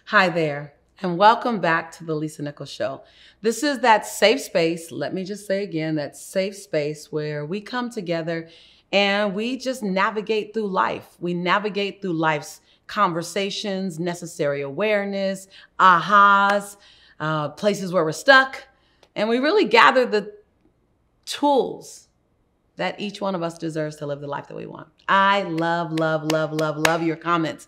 Hi there, and welcome back to the Lisa Nichols Show. This is that safe space, let me just say again, that safe space where we come together and we just navigate through life. We navigate through life's conversations, necessary awareness, ahas, places where we're stuck, and we really gather the tools that each one of us deserves to live the life that we want. I love your comments.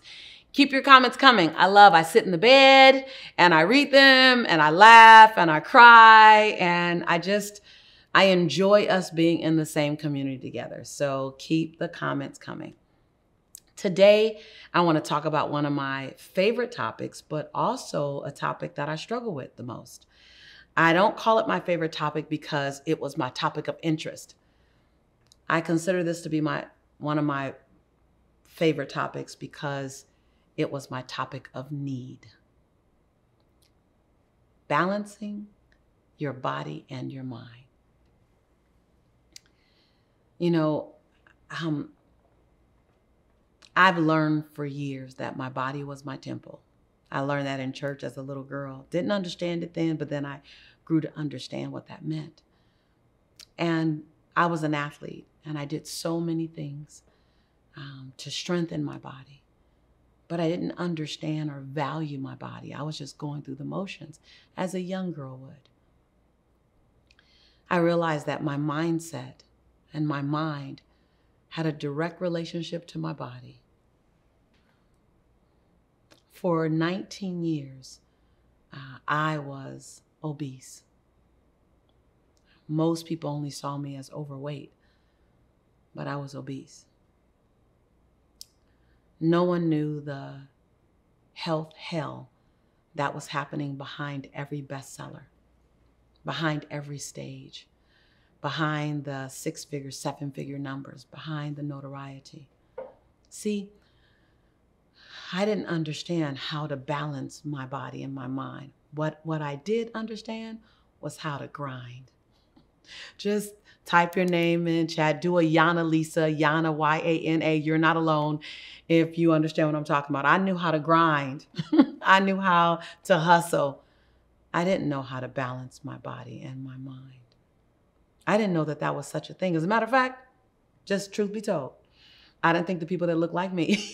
Keep your comments coming. I sit in the bed and I read them and I laugh and I cry and I enjoy us being in the same community together. So keep the comments coming. Today, I want to talk about one of my favorite topics, but also a topic that I struggle with the most. I don't call it my favorite topic because it was my topic of interest. I consider this to be one of my favorite topics because it was my topic of need. Balancing your body and your mind. You know, I've learned for years that my body was my temple. I learned that in church as a little girl. Didn't understand it then, but then I grew to understand what that meant. And I was an athlete, and I did so many things to strengthen my body. But I didn't understand or value my body. I was just going through the motions as a young girl would. I realized that my mindset and my mind had a direct relationship to my body. For 19 years, I was obese. Most people only saw me as overweight, but I was obese. No one knew the health hell that was happening behind every bestseller, behind every stage, behind the 6-figure, 7-figure numbers, behind the notoriety. See, I didn't understand how to balance my body and my mind. What I did understand was how to grind. Just type your name in chat. Do a Yana Lisa, Yana, Y-A-N-A. You're not alone if you understand what I'm talking about. I knew how to grind. I knew how to hustle. I didn't know how to balance my body and my mind. I didn't know that that was such a thing. As a matter of fact, just truth be told, I didn't think the people that look like me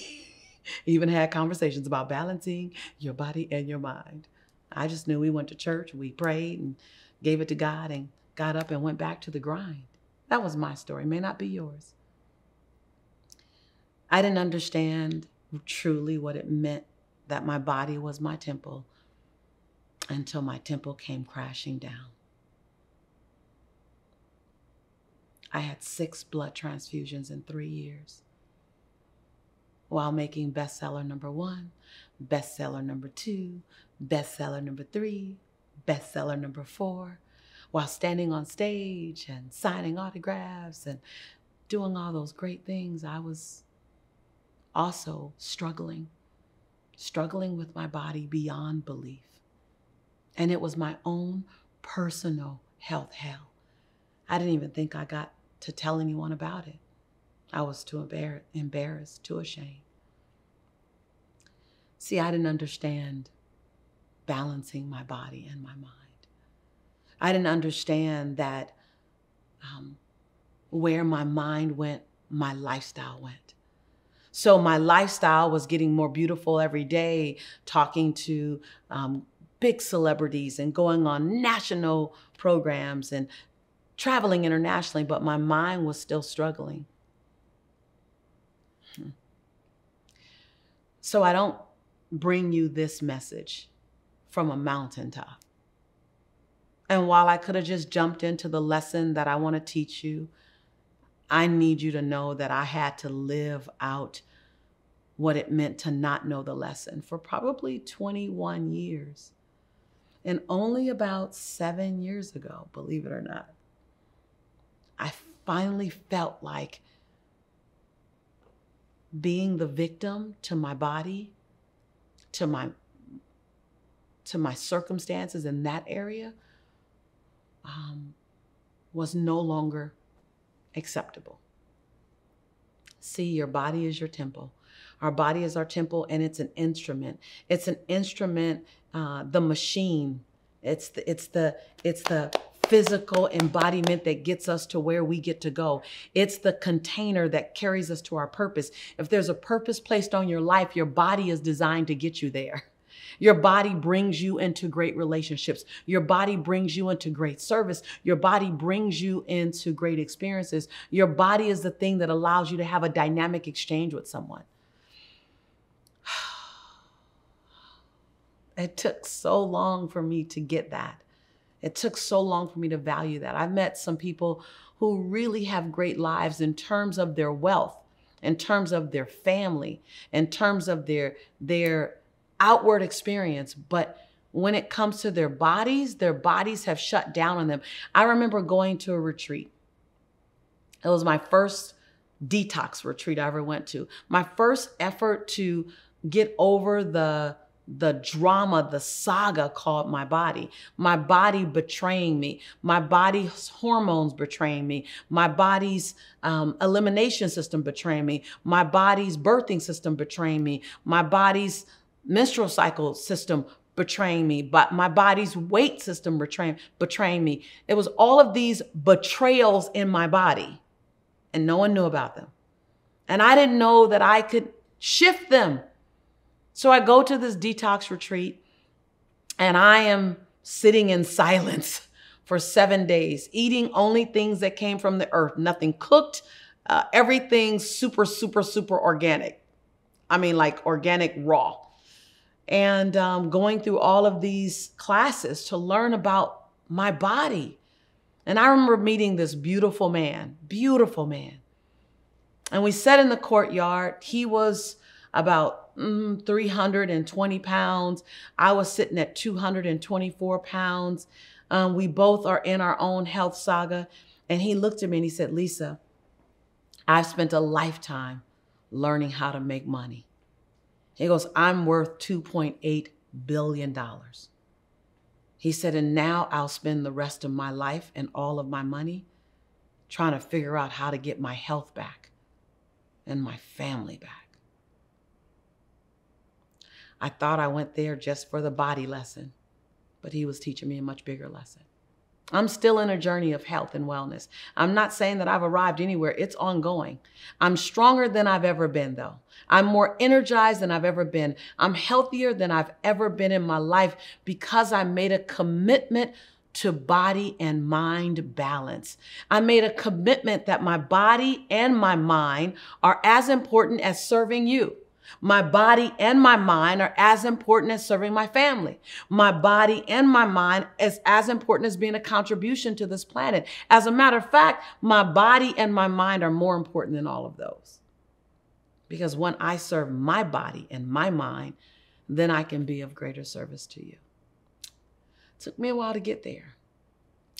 even had conversations about balancing your body and your mind. I just knew we went to church, we prayed and gave it to God and got up and went back to the grind. That was my story, may not be yours. I didn't understand truly what it meant that my body was my temple until my temple came crashing down. I had 6 blood transfusions in 3 years while making bestseller number 1, bestseller number 2, bestseller number 3, bestseller number 4, while standing on stage and signing autographs and doing all those great things. I was also struggling with my body beyond belief. And it was my own personal health hell. I didn't even think I got to tell anyone about it. I was too embarrassed, too ashamed. See, I didn't understand balancing my body and my mind. I didn't understand that where my mind went, my lifestyle went. So my lifestyle was getting more beautiful every day, talking to big celebrities and going on national programs and traveling internationally, but my mind was still struggling. So I don't bring you this message from a mountaintop. And while I could have just jumped into the lesson that I want to teach you, I need you to know that I had to live out what it meant to not know the lesson for probably 21 years. And only about 7 years ago, believe it or not, I finally felt like being the victim to my body, to my circumstances in that area, was no longer acceptable. See, your body is your temple. Our body is our temple, and it's an instrument. It's an instrument, the machine. It's the physical embodiment that gets us to where we get to go. It's the container that carries us to our purpose. If there's a purpose placed on your life, your body is designed to get you there. Your body brings you into great relationships. Your body brings you into great service. Your body brings you into great experiences. Your body is the thing that allows you to have a dynamic exchange with someone. It took so long for me to get that. It took so long for me to value that. I've met some people who really have great lives in terms of their wealth, in terms of their family, in terms of their outward experience. But when it comes to their bodies have shut down on them. I remember going to a retreat. It was my first detox retreat I ever went to. My first effort to get over the drama, the saga called my body betraying me, my body's hormones betraying me, my body's elimination system betraying me, my body's birthing system betraying me, my body's menstrual cycle system betraying me, but my body's weight system betraying me. It was all of these betrayals in my body, and no one knew about them. And I didn't know that I could shift them. So I go to this detox retreat, and I am sitting in silence for 7 days, eating only things that came from the earth, nothing cooked, everything super, super, super organic. I mean, like organic raw. And going through all of these classes to learn about my body. And I remember meeting this beautiful man. And we sat in the courtyard. He was about 320 pounds. I was sitting at 224 pounds. We both are in our own health saga. And he looked at me and he said, Lisa, I've spent a lifetime learning how to make money. He goes, I'm worth $2.8 billion. He said, and now I'll spend the rest of my life and all of my money trying to figure out how to get my health back and my family back. I thought I went there just for the body lesson, but he was teaching me a much bigger lesson. I'm still in a journey of health and wellness. I'm not saying that I've arrived anywhere. It's ongoing. I'm stronger than I've ever been, though. I'm more energized than I've ever been. I'm healthier than I've ever been in my life because I made a commitment to body and mind balance. I made a commitment that my body and my mind are as important as serving you. My body and my mind are as important as serving my family. My body and my mind is as important as being a contribution to this planet. As a matter of fact, my body and my mind are more important than all of those. Because when I serve my body and my mind, then I can be of greater service to you. It took me a while to get there.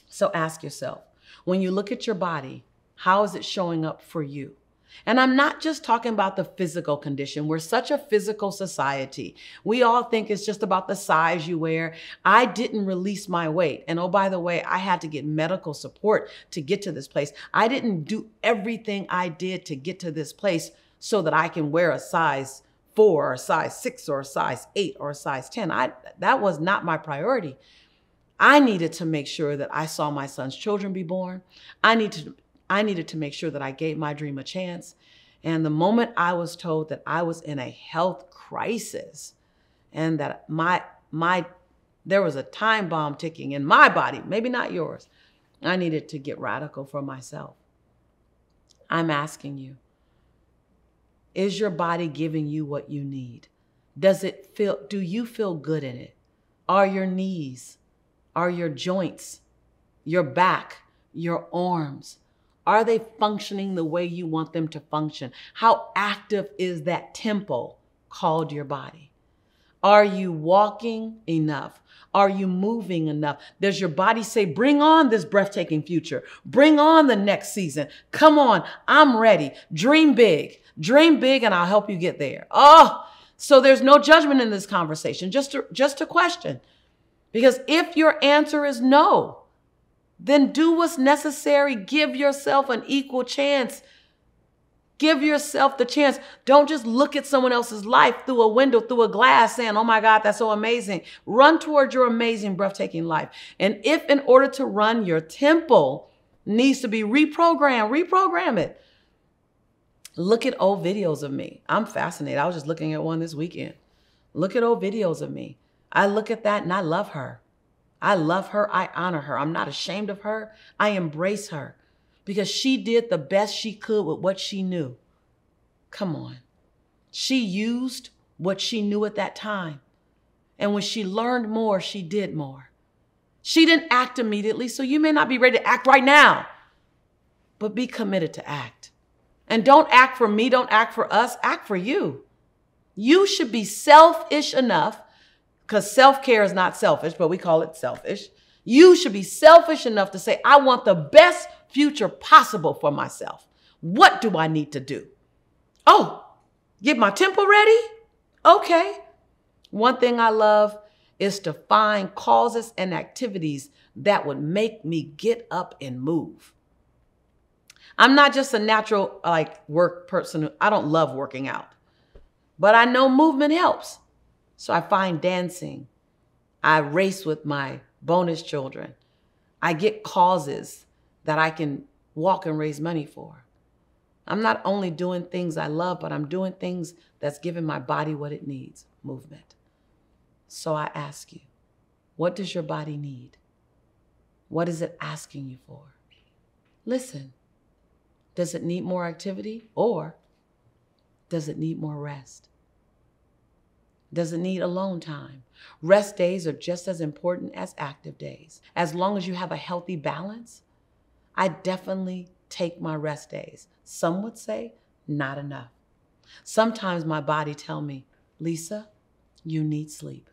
So ask yourself, when you look at your body, how is it showing up for you? And I'm not just talking about the physical condition. We're such a physical society. We all think it's just about the size you wear. I didn't release my weight. And oh, by the way, I had to get medical support to get to this place. I didn't do everything I did to get to this place so that I can wear a size 4 or a size 6 or a size 8 or a size 10. That was not my priority. I needed to make sure that I saw my son's children be born. I needed to make sure that I gave my dream a chance. And the moment I was told that I was in a health crisis and that there was a time bomb ticking in my body, maybe not yours, I needed to get radical for myself. I'm asking you, is your body giving you what you need? Do you feel good in it? Are your knees, are your joints, your back, your arms, are they functioning the way you want them to function? How active is that tempo called your body? Are you walking enough? Are you moving enough? Does your body say, bring on this breathtaking future? Bring on the next season. Come on, I'm ready. Dream big and I'll help you get there. Oh, so there's no judgment in this conversation, just a question. Because if your answer is no, then do what's necessary. Give yourself an equal chance. Give yourself the chance. Don't just look at someone else's life through a window, through a glass saying, oh my God, that's so amazing. Run towards your amazing, breathtaking life. And if in order to run, your temple needs to be reprogrammed, reprogram it. Look at old videos of me. I'm fascinated. I was just looking at one this weekend. Look at old videos of me. I look at that and I love her. I love her. I honor her. I'm not ashamed of her. I embrace her because she did the best she could with what she knew. Come on. She used what she knew at that time. And when she learned more, she did more. She didn't act immediately, so you may not be ready to act right now, but be committed to act. And don't act for me, don't act for us, act for you. You should be selfish enough, because self-care is not selfish, but we call it selfish. You should be selfish enough to say, I want the best future possible for myself. What do I need to do? Oh, get my temple ready? Okay. One thing I love is to find causes and activities that would make me get up and move. I'm not just a natural work person. I don't love working out, but I know movement helps. So I find dancing. I race with my bonus children. I get causes that I can walk and raise money for. I'm not only doing things I love, but I'm doing things that's giving my body what it needs, movement. So I ask you, what does your body need? What is it asking you for? Listen, does it need more activity or does it need more rest? Does it need alone time? Rest days are just as important as active days. As long as you have a healthy balance, I definitely take my rest days. Some would say not enough. Sometimes my body tells me, Lisa, you need sleep.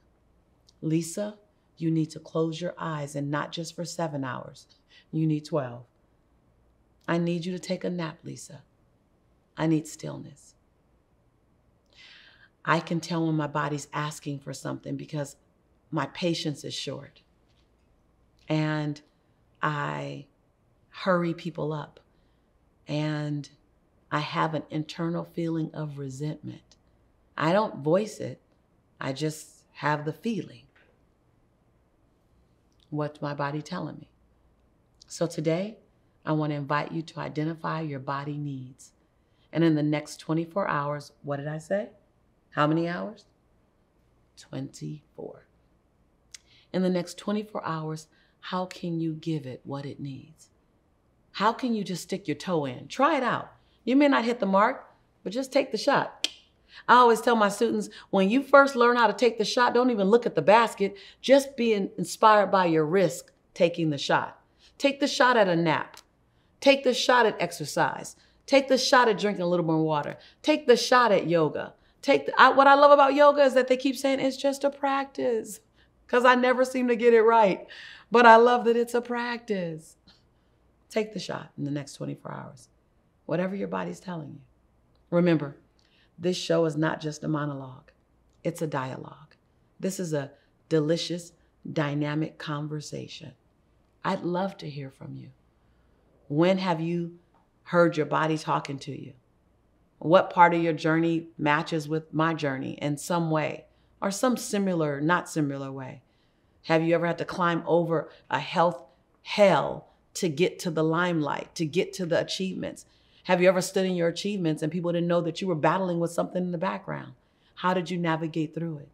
Lisa, you need to close your eyes and not just for 7 hours. You need 12. I need you to take a nap, Lisa. I need stillness. I can tell when my body's asking for something because my patience is short. And I hurry people up. And I have an internal feeling of resentment. I don't voice it. I just have the feeling. What's my body telling me? So today, I want to invite you to identify your body needs. And in the next 24 hours, what did I say? How many hours? 24. In the next 24 hours, how can you give it what it needs? How can you just stick your toe in? Try it out. You may not hit the mark, but just take the shot. I always tell my students, when you first learn how to take the shot, don't even look at the basket. Just be inspired by your risk taking the shot. Take the shot at a nap. Take the shot at exercise. Take the shot at drinking a little more water. Take the shot at yoga. What I love about yoga is that they keep saying it's just a practice because I never seem to get it right. But I love that it's a practice. Take the shot in the next 24 hours, whatever your body's telling you. Remember, this show is not just a monologue. It's a dialogue. This is a delicious, dynamic conversation. I'd love to hear from you. When have you heard your body talking to you? What part of your journey matches with my journey in some way or some similar, not similar way? Have you ever had to climb over a health hell to get to the limelight, to get to the achievements? Have you ever stood in your achievements and people didn't know that you were battling with something in the background? How did you navigate through it?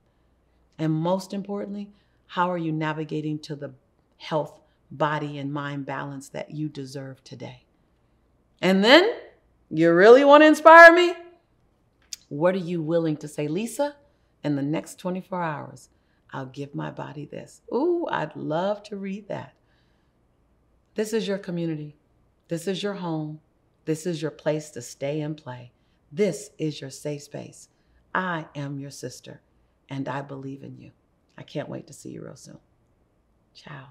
And most importantly, how are you navigating to the health, body, and mind balance that you deserve today? And then, you really want to inspire me? What are you willing to say, Lisa, in the next 24 hours, I'll give my body this? Ooh, I'd love to read that. This is your community. This is your home. This is your place to stay and play. This is your safe space. I am your sister, and I believe in you. I can't wait to see you real soon. Ciao.